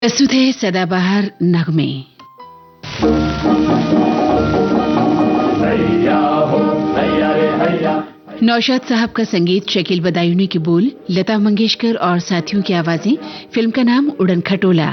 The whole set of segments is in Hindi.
प्रस्तुत है सदाबहार नगमे। नौशाद साहब का संगीत, शकील बदायूनी की बोल, लता मंगेशकर और साथियों की आवाजें। फिल्म का नाम उड़न खटोला।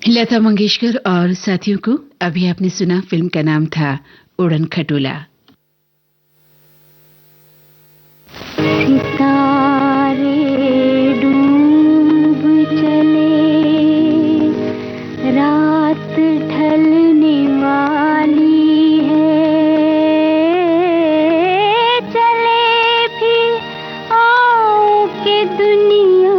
लता मंगेशकर और साथियों को अभी आपने सुना। फिल्म का नाम था उड़न खटोला। सितारे डूब चले, रात ढलने वाली है, चले भी आओ के दुनिया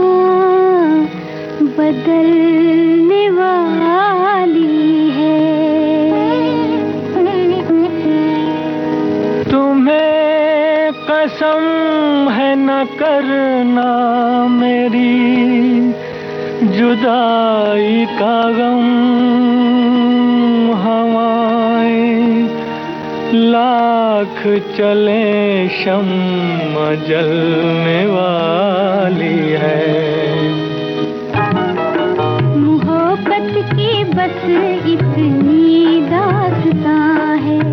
बदलने वाली है। तुम्हें कसम है न करना मेरी जुदाई का गम, हवाएं लाख चले शम्मा जलने वाली है। मोहब्बत की बस इतनी दास्तां है,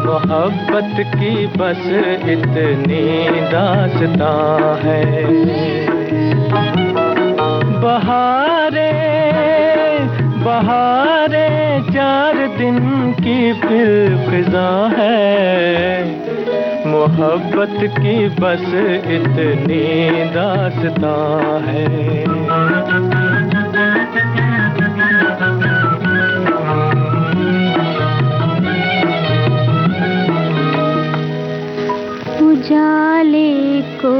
मोहब्बत की बस इतनी दास्तां है। बहारें बहारे 4 दिन की फिर फिजा है, मोहब्बत की बस इतनी दास्तां है। उजाले को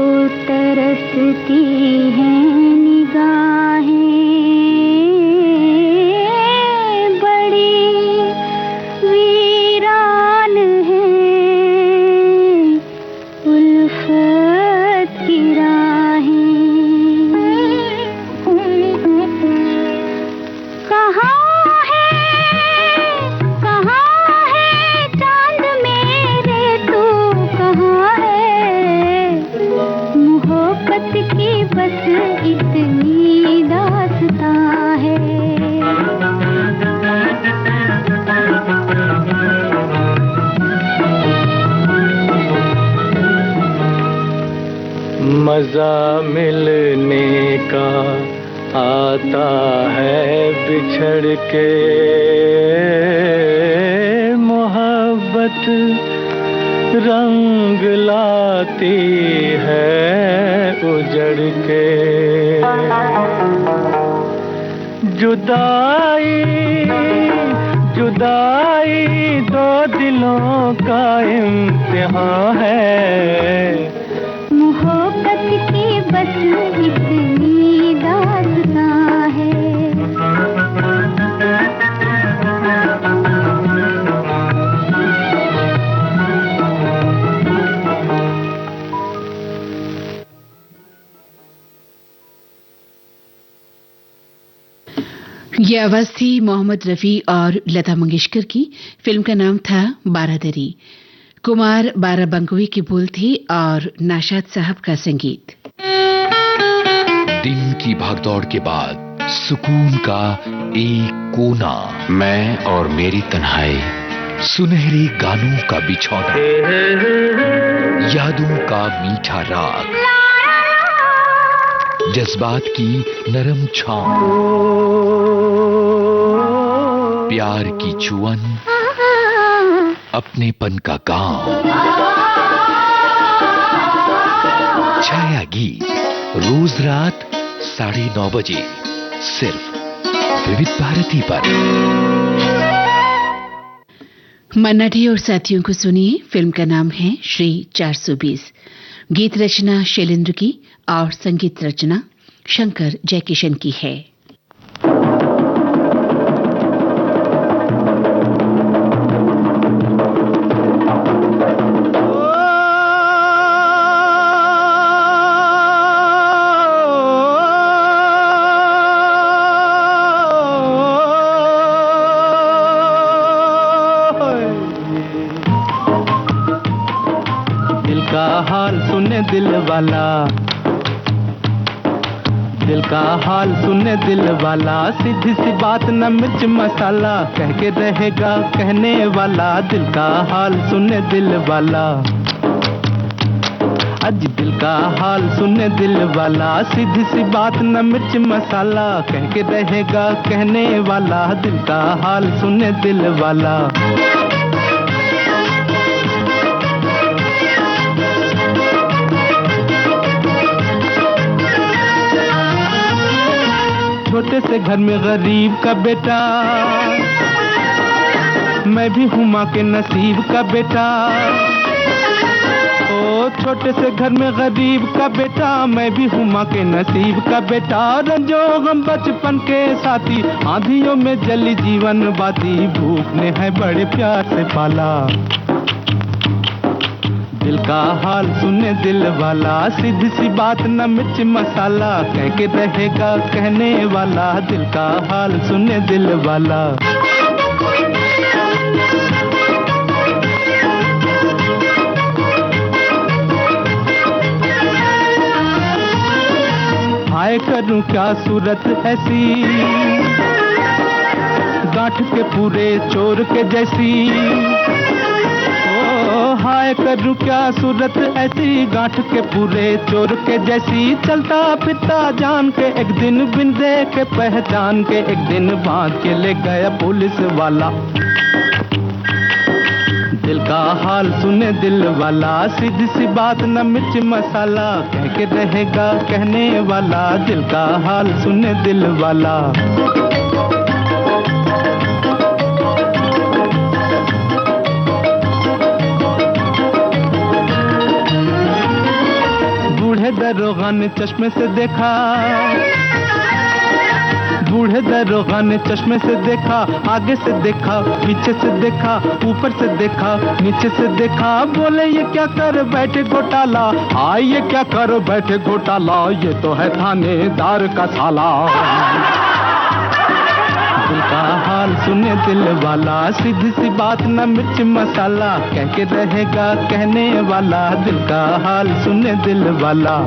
तरसती हैं निगाहें, बड़ी वीरान हैं उल्फत की राहें। कहाँ है चांद मेरे, तू कहाँ है? मोहब्बत की बस इतनी दास्तां है। मजा मिलने का आता है बिछड़ के, मोहब्बत रंग लाती है उजड़ के। जुदाई जुदाई दो दिलों का इम्तिहान है, मोहब्बत की बस इतनी दास्तां है। ये आवाज थी मोहम्मद रफी और लता मंगेशकर की। फिल्म का नाम था बारादरी। कुमार बाराबंकोई की बोल थी और नाशाद साहब का संगीत। दिन की भागदौड़ के बाद सुकून का एक कोना, मैं और मेरी तन्हाई, सुनहरे गानों का बिछौना, यादों का मीठा राग, जज्बात की नरम छांव, प्यार की चुअन, अपनेपन का गांव। छाया गीत रोज रात 9:30 बजे सिर्फ विविध भारती पर। मन्ना डे और साथियों को सुनिए। फिल्म का नाम है श्री 420। गीत रचना शैलेंद्र की और संगीत रचना शंकर जयकिशन की है। दिल वाला, दिल का हाल सुने दिल वाला, सीधी सी बात न मिर्च मसाला, कह के रहेगा कहने वाला। दिल का हाल सुने दिल वाला, आज दिल का हाल सुने दिल वाला, सीधी सी बात न मिर्च मसाला, कह के रहेगा कहने वाला। दिल का हाल सुने दिल वाला। छोटे से घर में गरीब का बेटा, मैं भी हूँ माँ के नसीब का बेटा। ओ छोटे से घर में गरीब का बेटा, मैं भी हूँ माँ के नसीब का बेटा। रंजो गम बचपन के साथी, आंधियों में जली जीवन बाती, भूख ने है बड़े प्यार से पाला। दिल का हाल सुने दिल वाला, सीधी सी बात न मिर्च मसाला, कह के रहेगा कहने वाला। दिल का हाल सुने दिल वाला। हाय करूं क्या सूरत ऐसी, गांठ के पूरे चोर के जैसी। हाय करूं क्या सूरत ऐसी, गांठ के पूरे चोर के जैसी, चलता फिरता जान के एक दिन बिन देखे पहचान के, एक दिन बांध के ले गया पुलिस वाला। दिल का हाल सुने दिल वाला, सीधी सी बात न मिर्च मसाला, कह के रहेगा कहने वाला, दिल का हाल सुने दिल वाला। बूढ़े दरोगा ने चश्मे से देखा, बूढ़े दरोगा ने चश्मे से देखा, आगे से देखा, पीछे से देखा, ऊपर से देखा, नीचे से देखा, बोले ये क्या कर बैठे घोटाला, ये क्या कर बैठे घोटाला, ये तो है थानेदार का साला। दिल का हाल सुने दिल वाला, सीधी सी बात न मिर्च मसाला, कह के रहेगा कहने वाला, दिल का हाल सुने दिल वाला।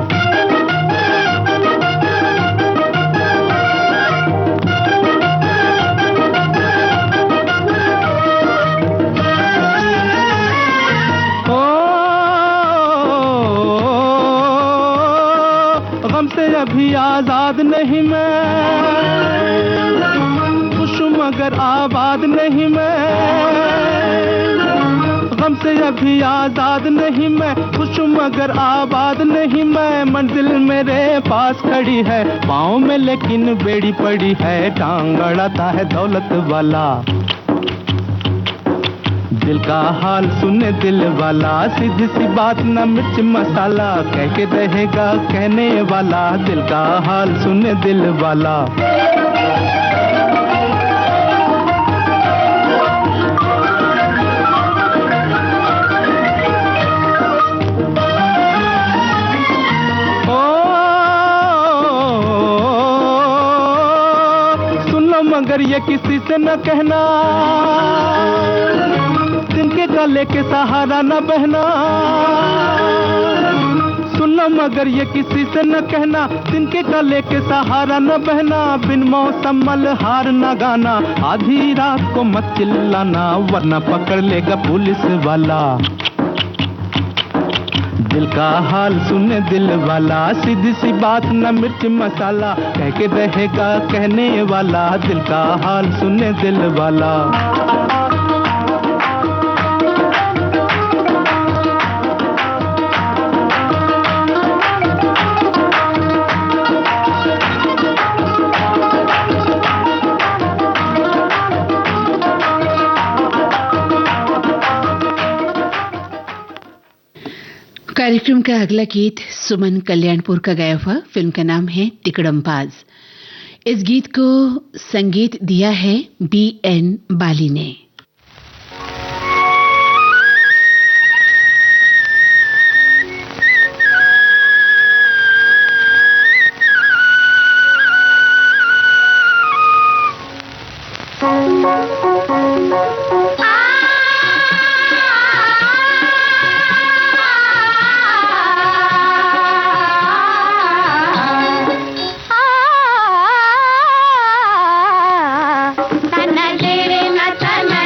गम से अभी आजाद नहीं मैं, खुश मगर आबाद नहीं मैं, गम से अभी आजाद नहीं मैं, खुश मगर आबाद नहीं मैं, मंजिल मेरे पास खड़ी है, पाँव में लेकिन बेड़ी पड़ी है, टांग अड़ाता है दौलत वाला। दिल का हाल सुने दिल वाला, सीधी सी बात न मिर्च मसाला, कह के रहेगा कहने वाला, दिल का हाल सुने दिल वाला। सुन लो मगर ये किसी से न कहना, जिनके गले के सहारा न बहना। सुन लो मगर ये किसी से न कहना, जिनके गले के सहारा न बहना, बिन मौसम मलहार न गाना, आधी रात को मत चिल्लाना, वरना पकड़ लेगा पुलिस वाला। दिल का हाल सुने दिल वाला, सीधी सी बात न मिर्च मसाला, कह के रहेगा कहने वाला, दिल का हाल सुने दिल वाला। कार्यक्रम का अगला गीत सुमन कल्याणपुर का गाया हुआ, फिल्म का नाम है तिकड़मबाज। इस गीत को संगीत दिया है BN बाली ने। तना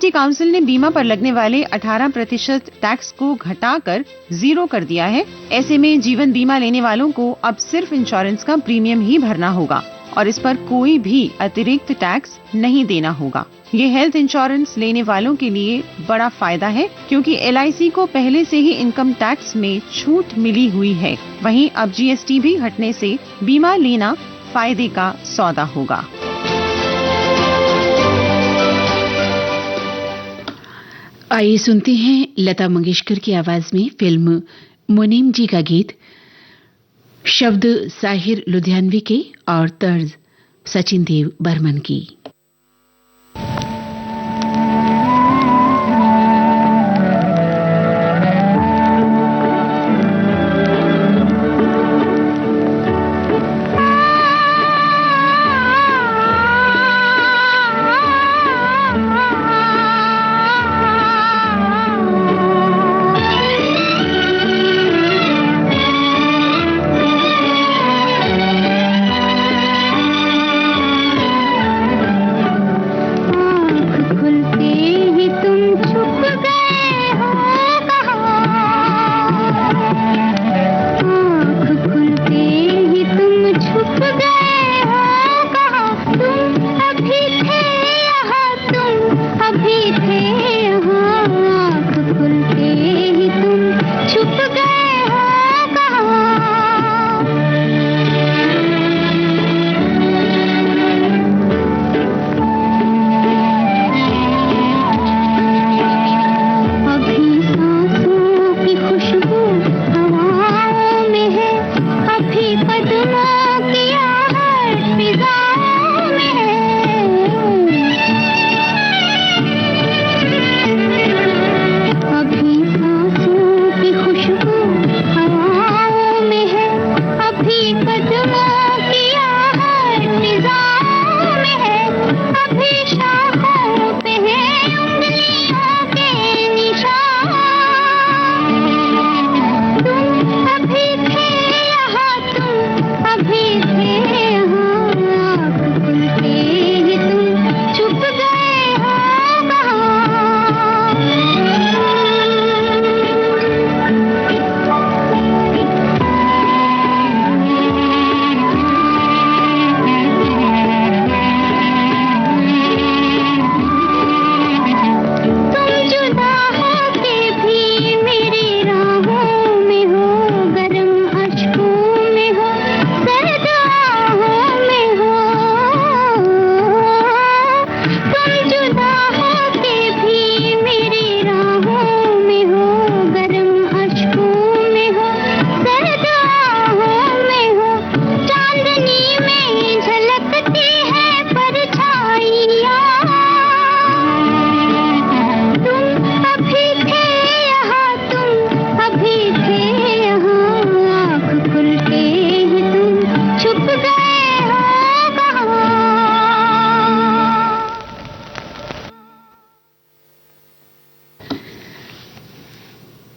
जीएसटी काउंसिल ने बीमा पर लगने वाले 18% टैक्स को घटाकर 0 कर दिया है। ऐसे में जीवन बीमा लेने वालों को अब सिर्फ इंश्योरेंस का प्रीमियम ही भरना होगा और इस पर कोई भी अतिरिक्त टैक्स नहीं देना होगा। ये हेल्थ इंश्योरेंस लेने वालों के लिए बड़ा फायदा है क्योंकि LIC को पहले से ही इनकम टैक्स में छूट मिली हुई है। वहीं अब GST भी हटने से बीमा लेना फायदे का सौदा होगा। आइए सुनते हैं लता मंगेशकर की आवाज में फिल्म मुनीम जी का गीत। शब्द साहिर लुधियानवी के और तर्ज सचिन देव बर्मन की।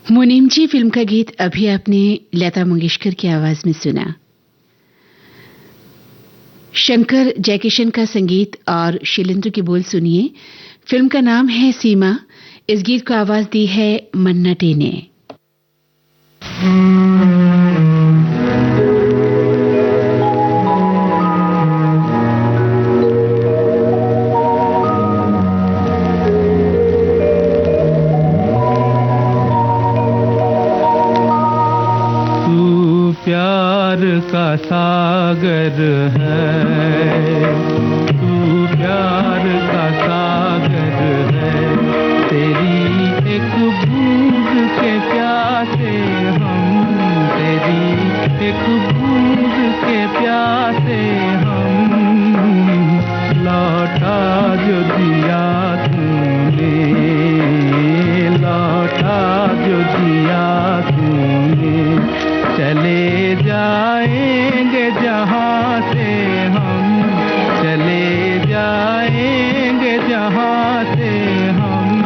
मुनीम जी फिल्म का गीत अभी आपने लता मंगेशकर की आवाज में सुना। शंकर जयकिशन का संगीत और शैलेंद्र के बोल सुनिए। फिल्म का नाम है सीमा। इस गीत को आवाज दी है मन्ना डे ने। प्यार का सागर है, तू प्यार का सागर है, तेरी एक बूंद के प्यासे हम, तेरी एक बूंद के प्यासे हम, लौटा जो दिया तूने, लौटा जो दिया तूने, चले जाएंगे जहाँ से हम, चले जाएंगे जहाँ से हम।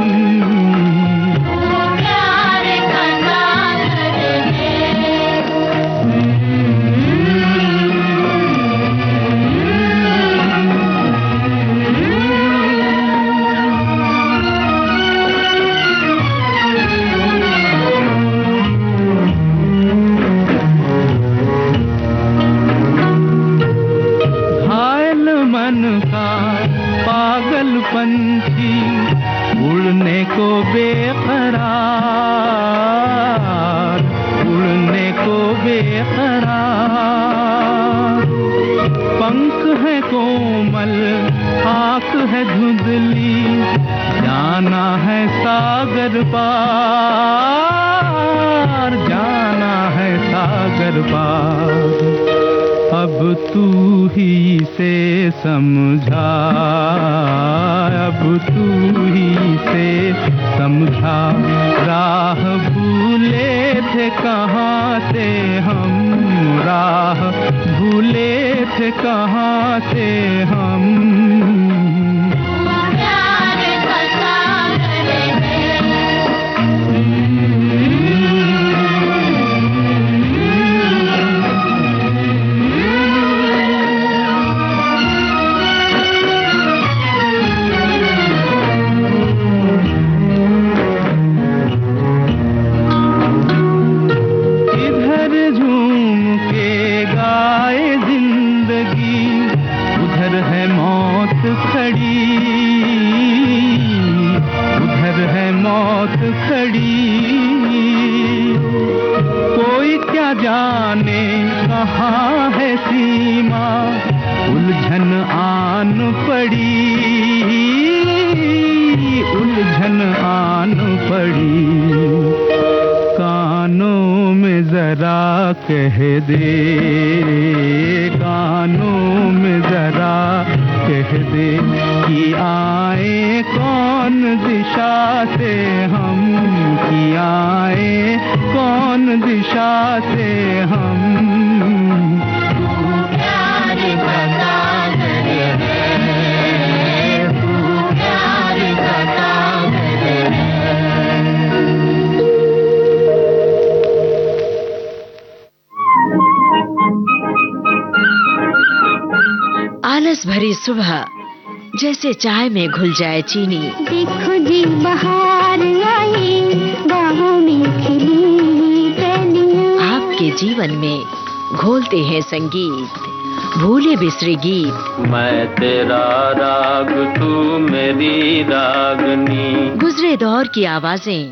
प्यार का सागर है। बेकरार। पंख है कोमल, आँख है धुंधली, जाना है सागर पार, जाना है सागर पार। अब तू ही से समझा, अब तू ही से समझा, राह भूले थे कहाँ से हम, राह भूले थे कहाँ से हम। कोई क्या जाने कहाँ है सीमा, उलझन आन पड़ी, उलझन आन पड़ी। कानों में जरा कह दे, कानों में जरा कह दे कि आए कौन दिशा से हम, कि आए कौन दिशा से हम। तू प्यार का सागर है, तू प्यार का सागर है। आलस भरी सुबह जैसे चाय में घुल जाए चीनी। देखो जी बहार आई, बाहों में खिली कलियां। आपके जीवन में घोलते हैं संगीत, भूले बिसरे गीत। मैं तेरा राग, तू मेरी रागनी। गुजरे दौर की आवाजें,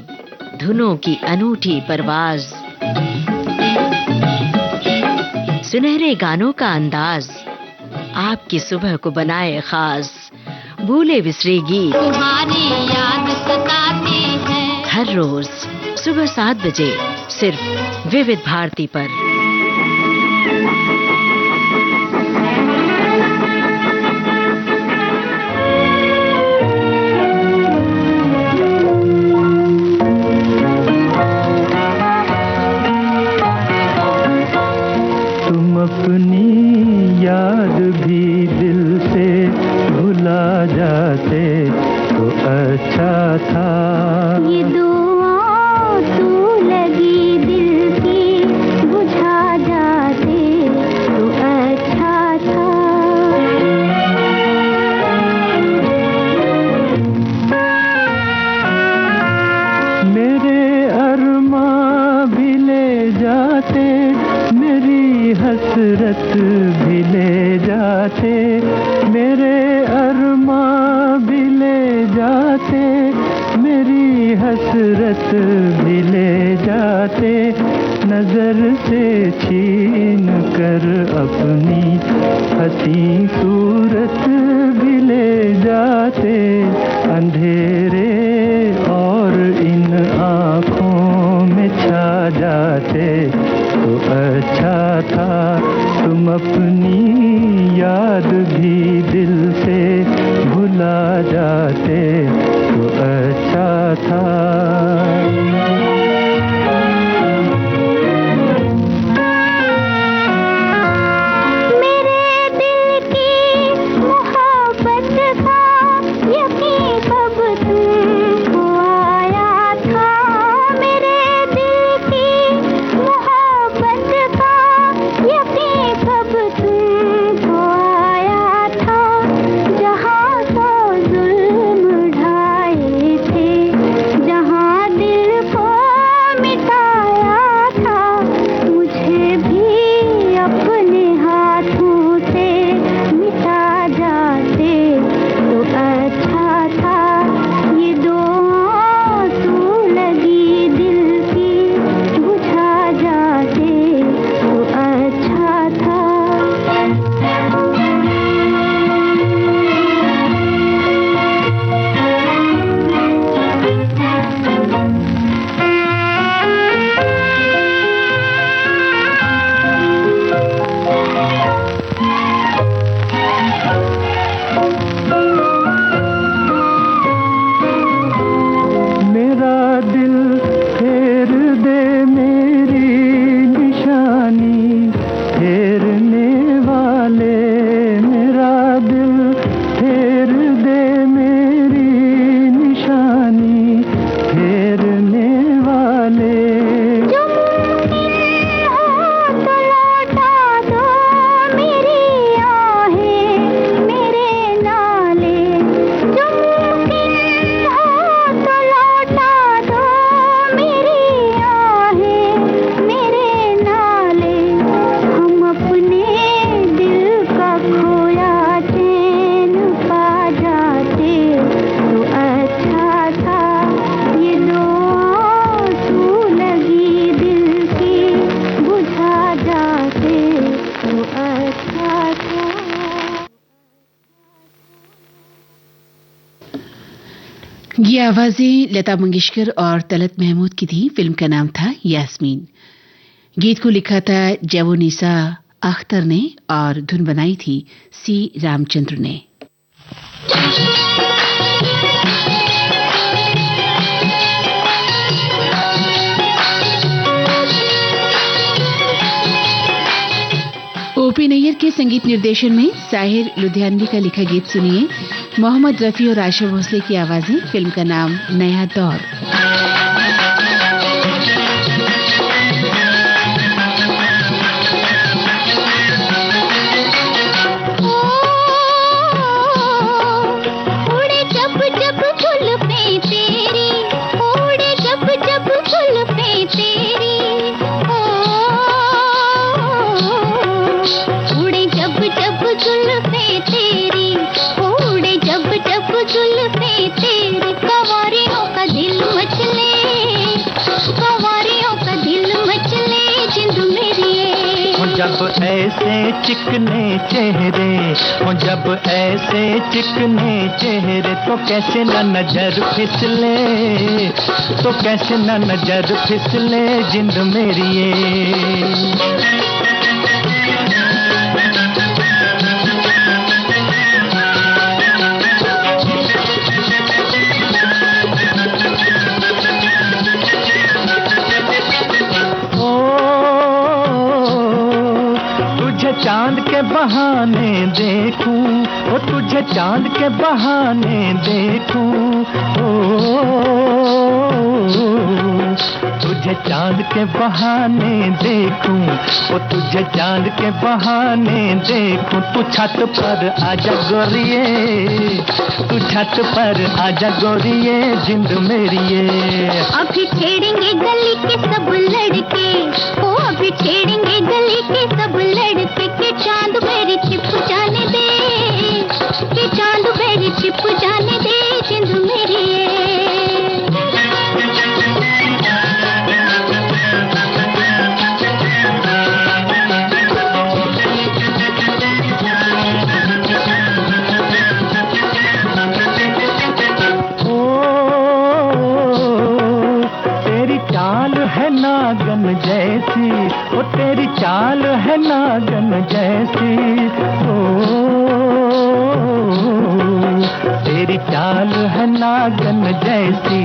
धुनों की अनूठी परवाज, सुनहरे गानों का अंदाज, आपकी सुबह को बनाए खास। भूले बिसरे गीत तुम्हारी याद सताती है। हर रोज सुबह 7 बजे सिर्फ विविध भारती पर। तुम अपनी याद भी दिल से भुला जाते तो अच्छा था। ये दुआ तू लगी दिल की बुझा जाते तो अच्छा था। मेरे अरमां भी ले जाते, मेरी हसरत भी ले जाते, मेरे अरमां भी ले जाते, मेरी हसरत भी ले जाते। नजर से छीन कर अपनी हंसी सूरत भी ले जाते। अंधेरे और इन आँखों में छा जाते तो अच्छा था। तुम अपनी याद भी दिल से भुला जाते तो अच्छा था। जहाँ ये आवाजें लता मंगेशकर और तलत महमूद की थी। फिल्म का नाम था यास्मीन। गीत को लिखा था जवोनिसा अख्तर ने और धुन बनाई थी सी रामचंद्र ने। ओपी नैयर के संगीत निर्देशन में साहिर लुधियानवी का लिखा गीत सुनिए। मोहम्मद रफी और आशा भोसले की आवाजें। फिल्म का नाम नया दौर। जब ऐसे चिकने चेहरे हो, जब ऐसे चिकने चेहरे तो कैसे न नजर फिसले, तो कैसे न नजर फिसले जिंद मेरी ये। चांद के बहाने देखूं, ओ तुझे चांद के बहाने देखूं, ओ तुझे चांद के बहाने देखूं, ओ तुझे चांद के बहाने देखूं। तू छत पर आजा गोरिये, तू छत पर आजा गोरिये जिंद मेरी ये। अभी छेड़ेंगे गली के सब लड़के, ओ अभी छेड़ेंगे गली के सब लड़के, के चांद मेरी छिप जाने दे, के चांद मेरी छिप जाने दे जिंद मेरी ये। नागन जैसी, ओ तेरी चाल है नागन जैसी, ओ तेरी चाल है नागन जैसी,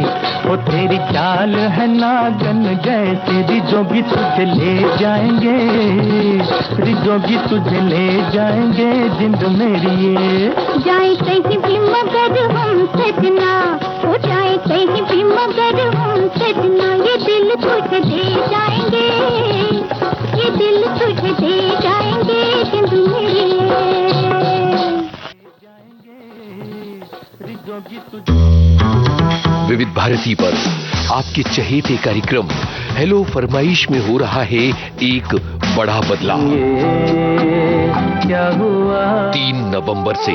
ओ तेरी चाल है नागन जैसी। रिजोगी तुझे ले जाएंगे, रिजोगी तुझे ले जाएंगे जिंद मेरी ये। जाए कहीं भी मगर हम सजना, ओ जाए कहीं भी मगर हम सजना, ये दिल तुझे दे जाएंगे, ये दिल तुझे दे जाएंगे जिंद मेरी ये। विविध भारती पर आपके चहेते कार्यक्रम हेलो फरमाइश में हो रहा है एक बड़ा बदलाव। क्या हुआ? 3 नवंबर से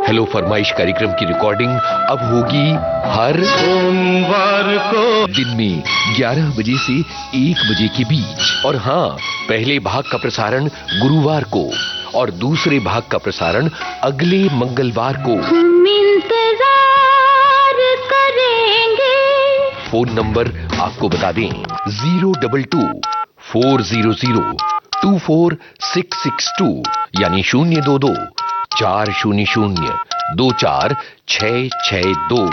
हेलो फरमाइश कार्यक्रम की रिकॉर्डिंग अब होगी हर सोमवार को दिन में 11 बजे से 1 बजे के बीच। और हाँ, पहले भाग का प्रसारण गुरुवार को और दूसरे भाग का प्रसारण अगले मंगलवार को। हम इंतजार करेंगे। फोन नंबर आपको बता दें 022-400-24662 यानी 022-400-24662।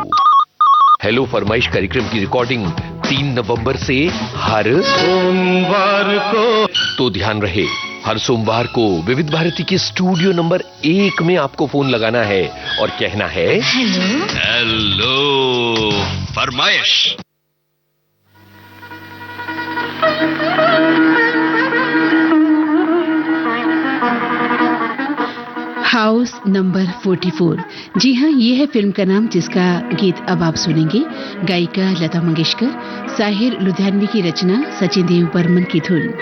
हेलो फरमाइश कार्यक्रम की रिकॉर्डिंग 3 नवंबर से हर सोमवार को। तो ध्यान रहे, हर सोमवार को विविध भारती के स्टूडियो नंबर 1 में आपको फोन लगाना है और कहना है हेलो फरमाइश। House number 44। जी हाँ, ये है फिल्म का नाम जिसका गीत अब आप सुनेंगे। गायिका लता मंगेशकर, साहिर लुधियानवी की रचना, सचिन देव बर्मन की धुन।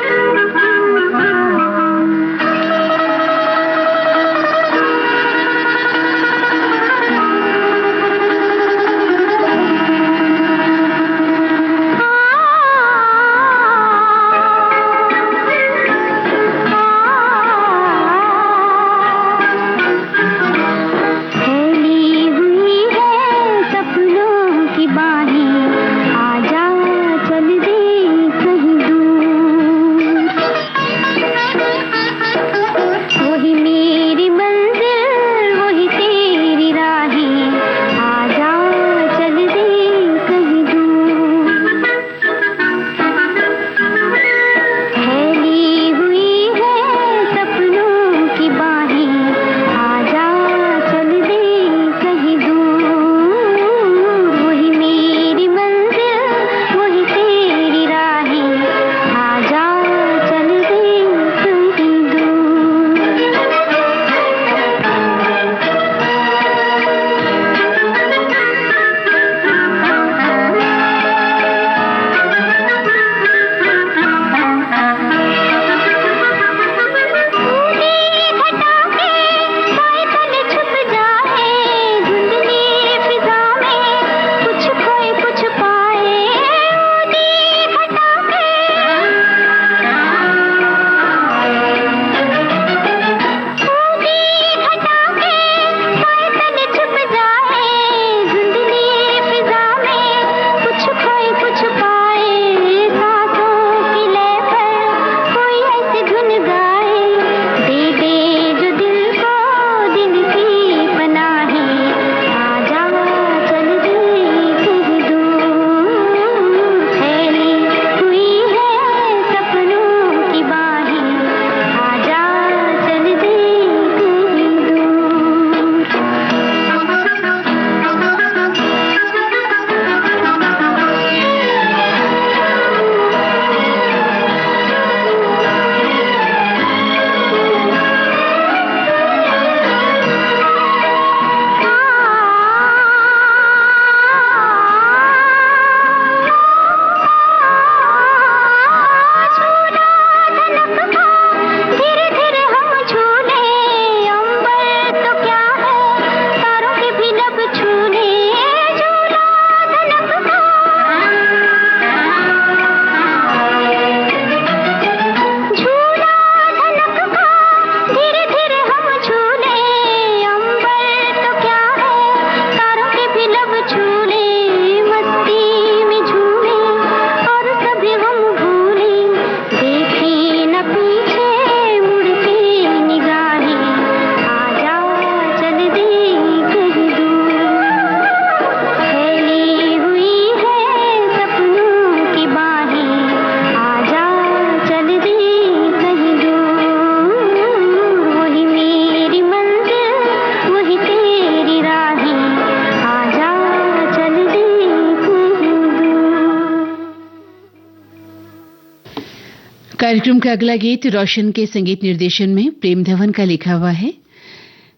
खोली हुई है सपनों की कार्यक्रम का अगला गीत रोशन के संगीत निर्देशन में प्रेम धवन का लिखा हुआ है,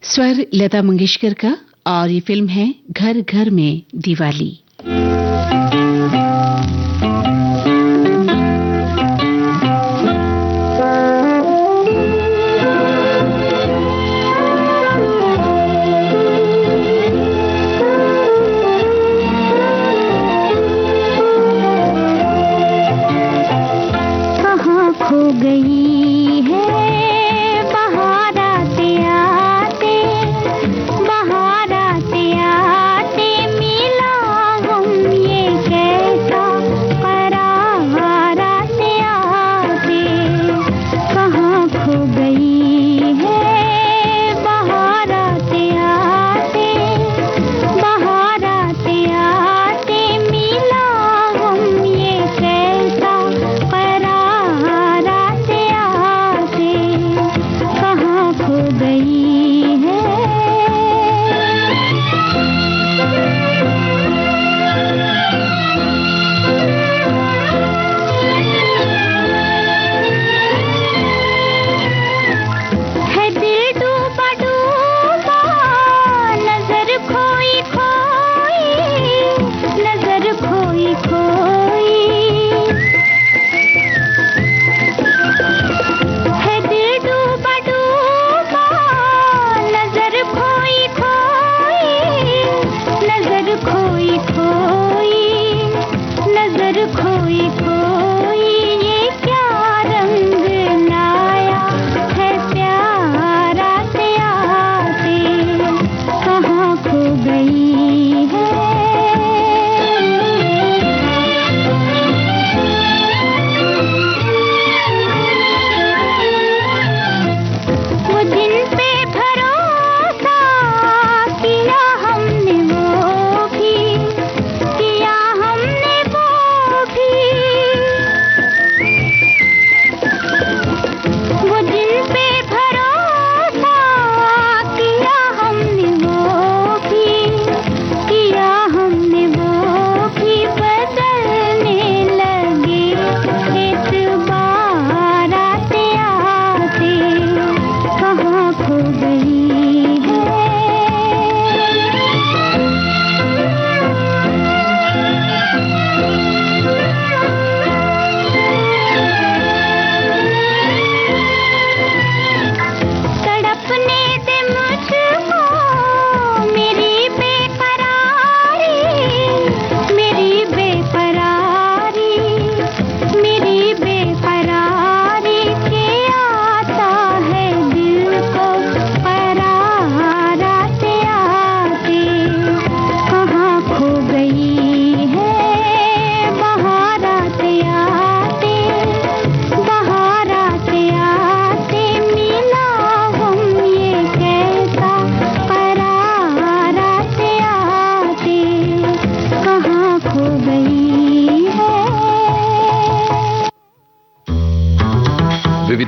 स्वर लता मंगेशकर का, और ये फिल्म है घर घर में दिवाली।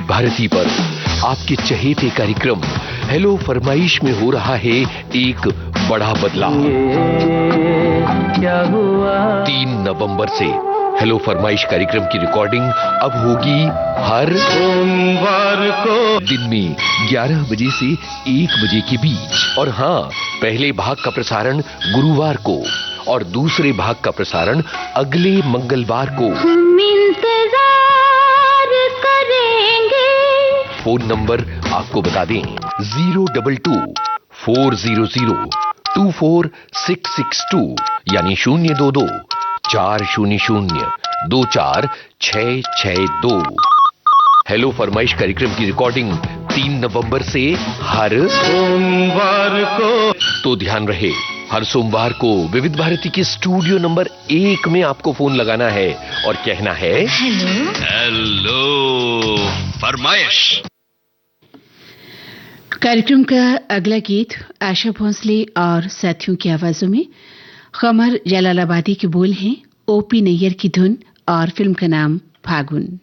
भारती पर आपके चहेते कार्यक्रम हेलो फरमाइश में हो रहा है एक बड़ा बदलाव। क्या हुआ? 3 नवंबर से हेलो फरमाइश कार्यक्रम की रिकॉर्डिंग अब होगी हर सोमवार को दिन में 11 बजे से 1 बजे के बीच। और हाँ, पहले भाग का प्रसारण गुरुवार को और दूसरे भाग का प्रसारण अगले मंगलवार को। हम इंतजार करेंगे। फोन नंबर आपको बता दें 022-400-24662 यानी 022-400-24662। हेलो फरमाइश कार्यक्रम की रिकॉर्डिंग 3 नवंबर से हर सोमवार को। तो ध्यान रहे, हर सोमवार को विविध भारती के स्टूडियो नंबर 1 में आपको फोन लगाना है और कहना है हेलो फरमाइश। कार्यक्रम का अगला गीत आशा भोसले और साथियों की आवाजों में, कमर जलालाबादी के बोल हैं, ओपी नैयर की धुन और फिल्म का नाम फागुन।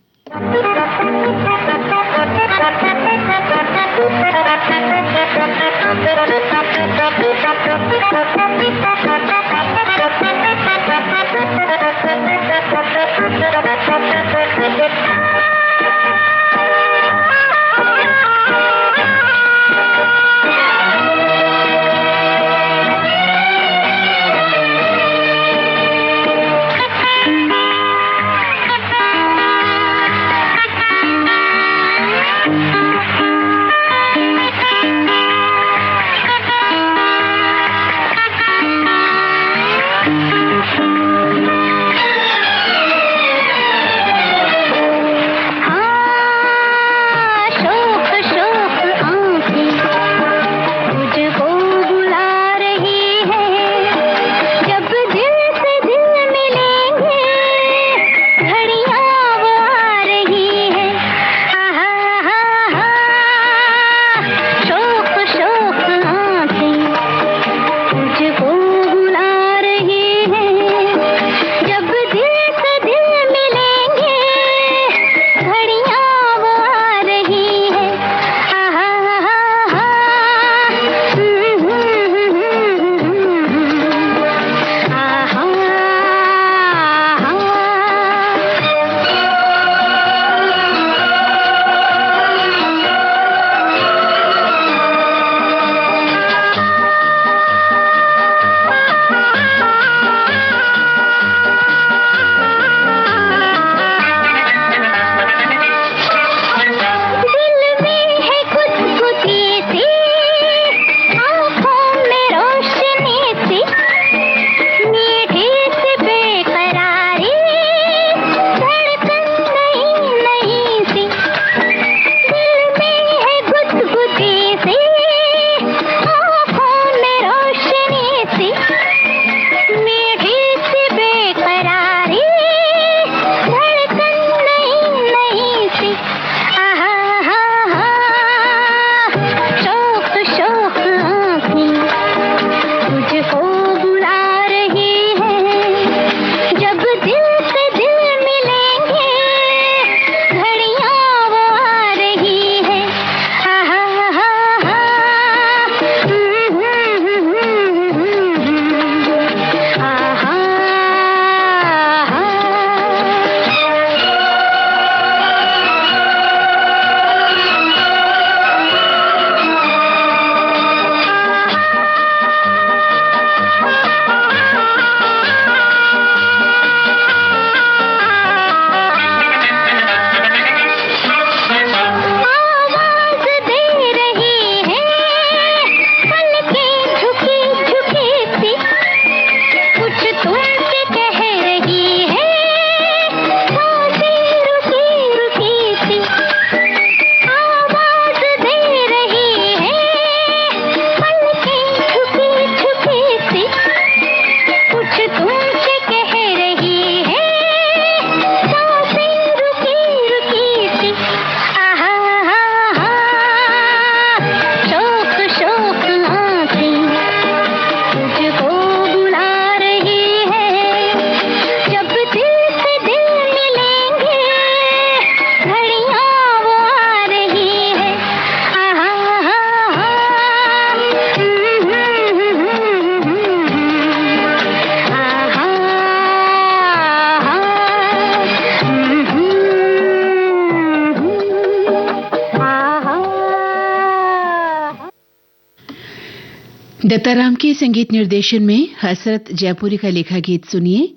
दत्ताराम के संगीत निर्देशन में हसरत जयपुरी का लिखा गीत सुनिए।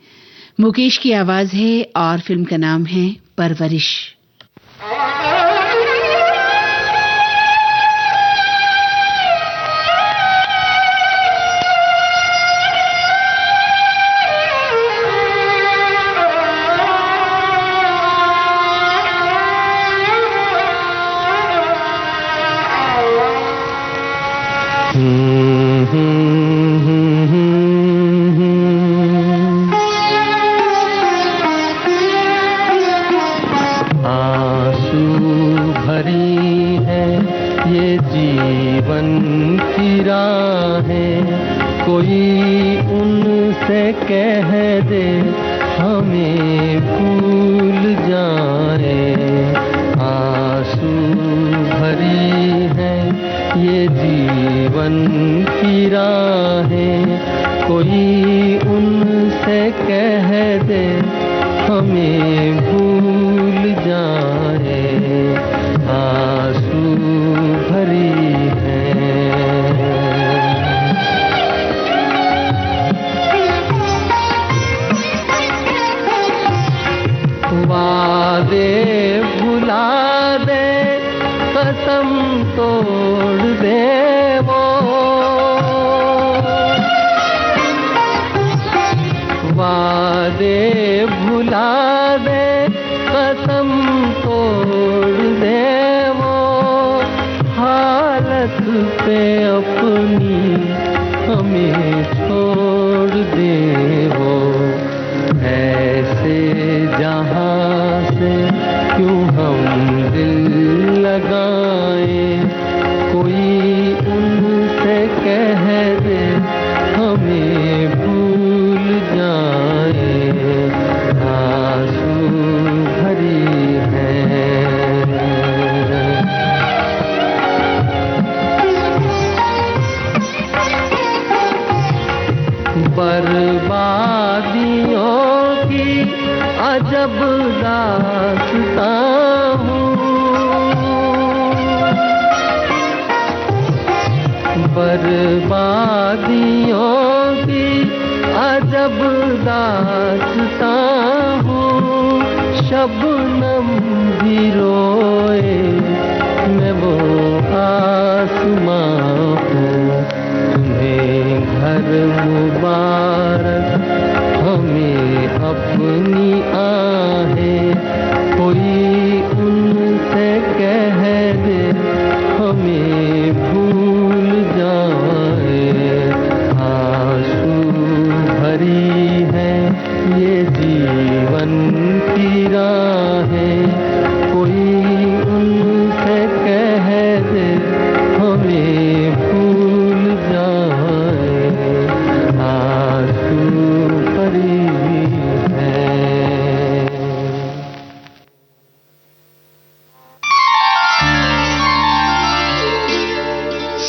मुकेश की आवाज है और फिल्म का नाम है परवरिश।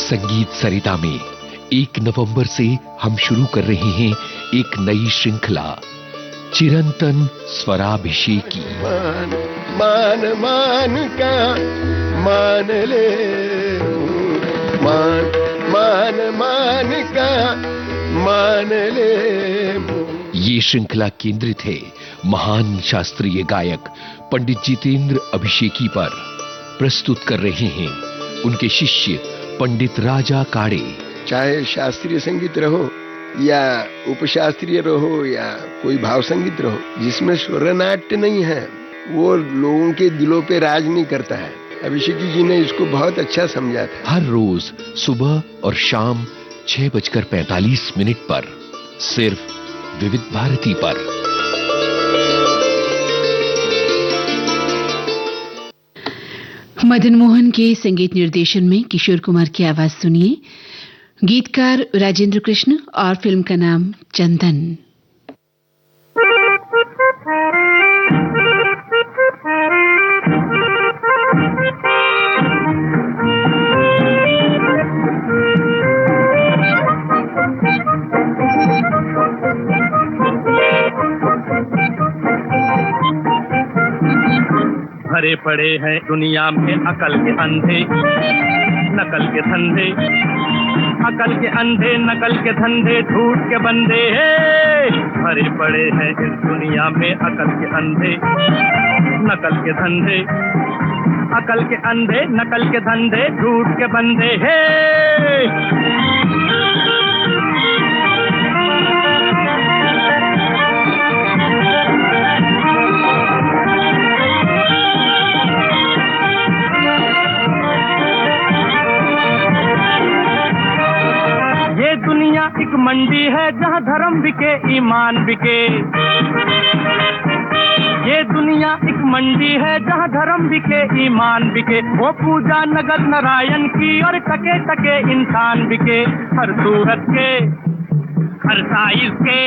संगीत सरिता में 1 नवंबर से हम शुरू कर रहे हैं एक नई श्रृंखला, चिरंतन स्वराभिषेकी। मान मान मान का मान ले, मान मान मान का मान ले। ये श्रृंखला केंद्रित है महान शास्त्रीय गायक पंडित जितेंद्र अभिषेकी पर। प्रस्तुत कर रहे हैं उनके शिष्य पंडित राजा काड़े। चाहे शास्त्रीय संगीत रहो या उपशास्त्रीय रहो या कोई भाव संगीत रहो, जिसमें स्वर नाट्य नहीं है वो लोगों के दिलों पे राज नहीं करता है। अभिषेकी जी ने इसको बहुत अच्छा समझा था। हर रोज सुबह और शाम 6:45 पर सिर्फ विविध भारती पर। मदन मोहन के संगीत निर्देशन में किशोर कुमार की आवाज सुनिए। गीतकार राजेंद्र कृष्ण और फिल्म का नाम चंदन। भरे पड़े हैं दुनिया में अकल के अंधे, नकल के धंधे, अकल के अंधे नकल के धंधे झूठ के बंदे भरे पड़े हैं इस दुनिया में। अकल के अंधे नकल के धंधे, अकल के अंधे नकल के धंधे झूठ के बंदे ये दुनिया एक मंडी है जहाँ धर्म बिके ईमान बिके। ये दुनिया एक मंडी है जहाँ धर्म बिके ईमान बिके। वो पूजा नगर नारायण की और टके टके इंसान बिके। हर सूरत के हर साइज के,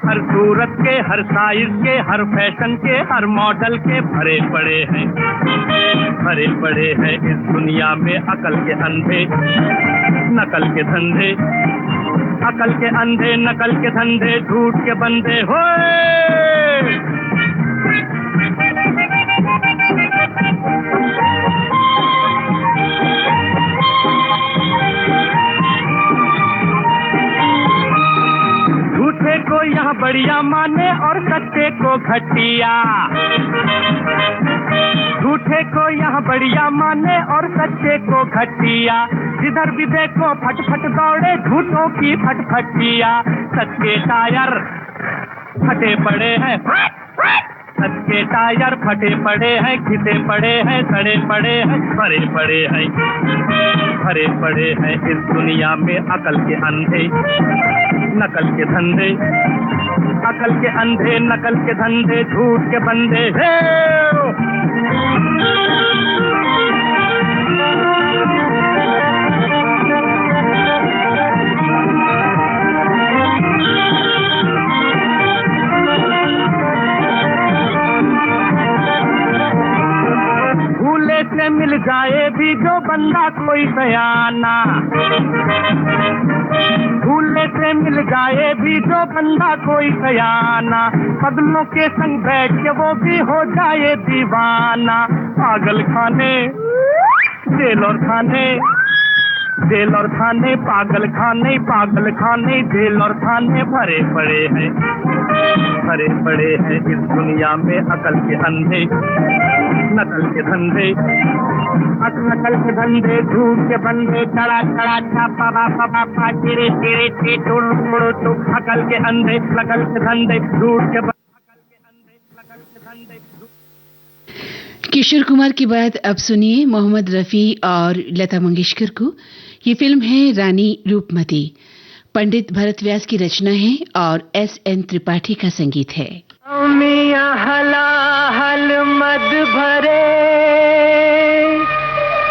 हर सूरत के हर साइज के, हर फैशन के हर मॉडल के भरे पड़े हैं, भरे पड़े हैं इस दुनिया में। अकल के अंधे नकल के धंधे, अकल के अंधे नकल के धंधे झूठ के बंदे होए। झूठे को यहाँ बढ़िया माने और सच्चे को घटिया, झूठे को यहाँ बढ़िया माने और सच्चे को घटिया। जिधर भी देखो फट फट दौड़े झूठों की फटफटिया। सच के टायर फटे पड़े हैं, सच के टायर फटे पड़े हैं, घिसे पड़े हैं, सड़े पड़े हैं, भरे पड़े हैं, भरे पड़े हैं इस दुनिया में। अकल के अंधे नकल के धंधे, अकल के अंधे नकल के धंधे झूठ के बंदे भूले से मिल जाए भी जो बंदा कोई सयाना, भूले से मिल जाए भी जो बंदा कोई सयाना। बदलों के संग बैठ के वो भी हो जाए दीवाना। पागल खाने जेल और खाने, जेल और खाने, पागल खाने, पागल खाने, जेल और खाने भरे पड़े हैं, भरे पड़े हैं इस दुनिया में। अकल के अंधे नकल के धंधे, नकल के धंधे झूठ के बंदे। चढ़ा चढ़ा छापा बापा बापा टिरे टिरे टी टुड़ टुड़ टू। अकल के अंधे नकल के धंधे झूठ के बंदे, अकल के अंधे नकल के धंधे। किशोर कुमार की बात अब सुनिए मोहम्मद रफी और लता मंगेशकर को। ये फिल्म है रानी रूपमती। पंडित भरत व्यास की रचना है और S.N. त्रिपाठी का संगीत है। मियां हलाहल मद भरे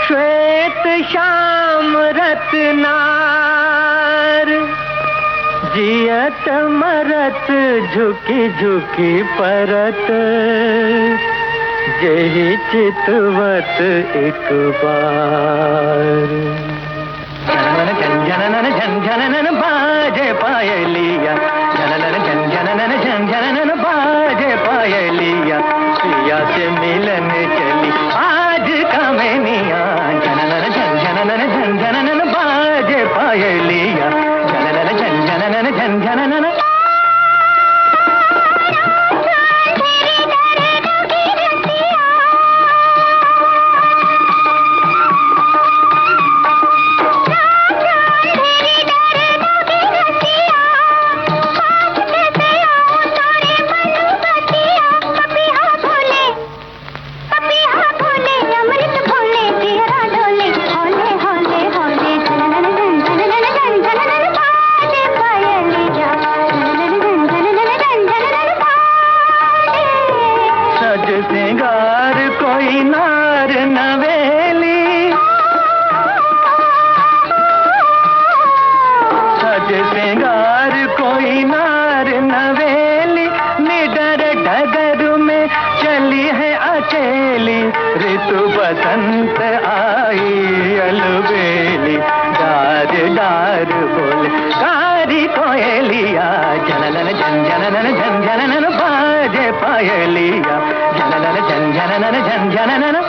श्वेत श्याम रत्नार, जियत मरत झुकी झुकी परत, जेहि चितवत एक बार। जनन जन जनन बाजे पायलिया, जनन जन जनन बाजे पायलिया। प्रिया से मिलन चली आज कामनिया, जनन जन जनन बाजे पायलिया, जनन जन जनन। बसंत आई अलबेली, डार डार बोले कारी कोयलिया, जनन जन जनन बाजे पायलिया, जनन जन जनन।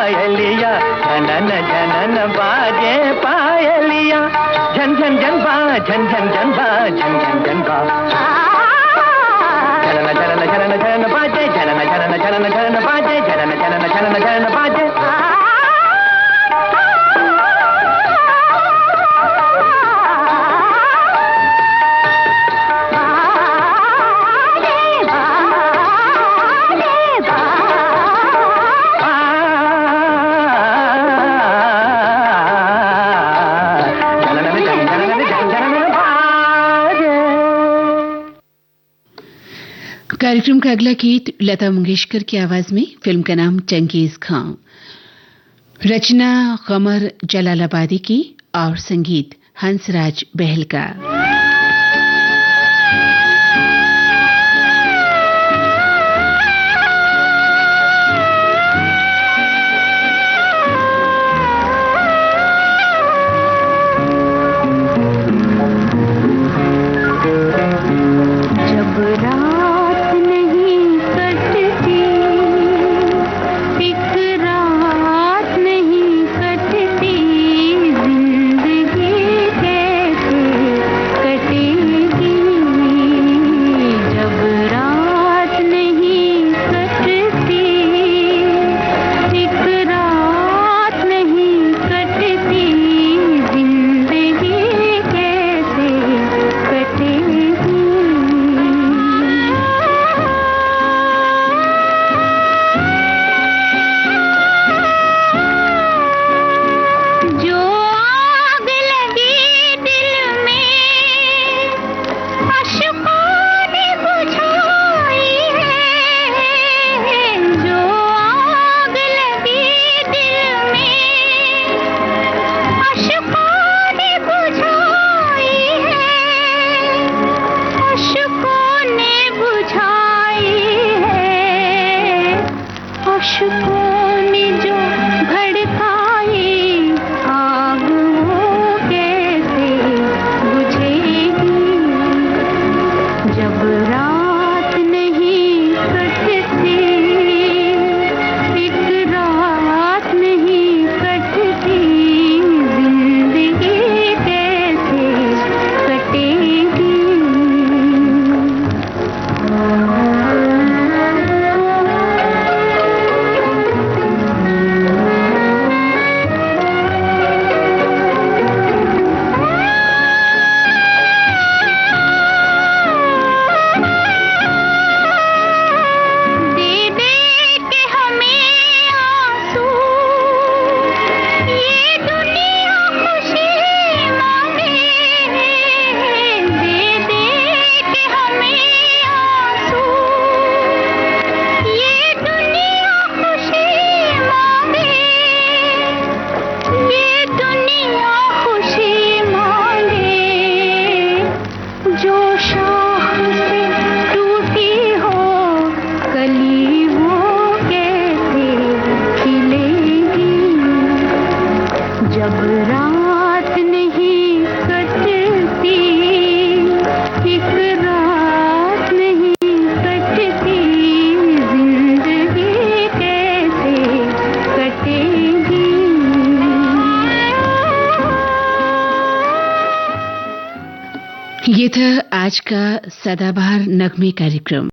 पायलिया, झनन झनन बाजे पायलिया, झन झन झन बा, झन झन झन बा, झन झन झन बा। झनन झनन झनन झनन बाजे, झनन झनन झनन झनन बाजे, झनन झनन झनन झनन बाजे। कार्यक्रम का अगला गीत लता मंगेशकर की आवाज में, फिल्म का नाम चंगेज खां, रचना कमर जलालाबादी की और संगीत हंसराज बहल का। ये था आज का सदाबहार नगमे कार्यक्रम।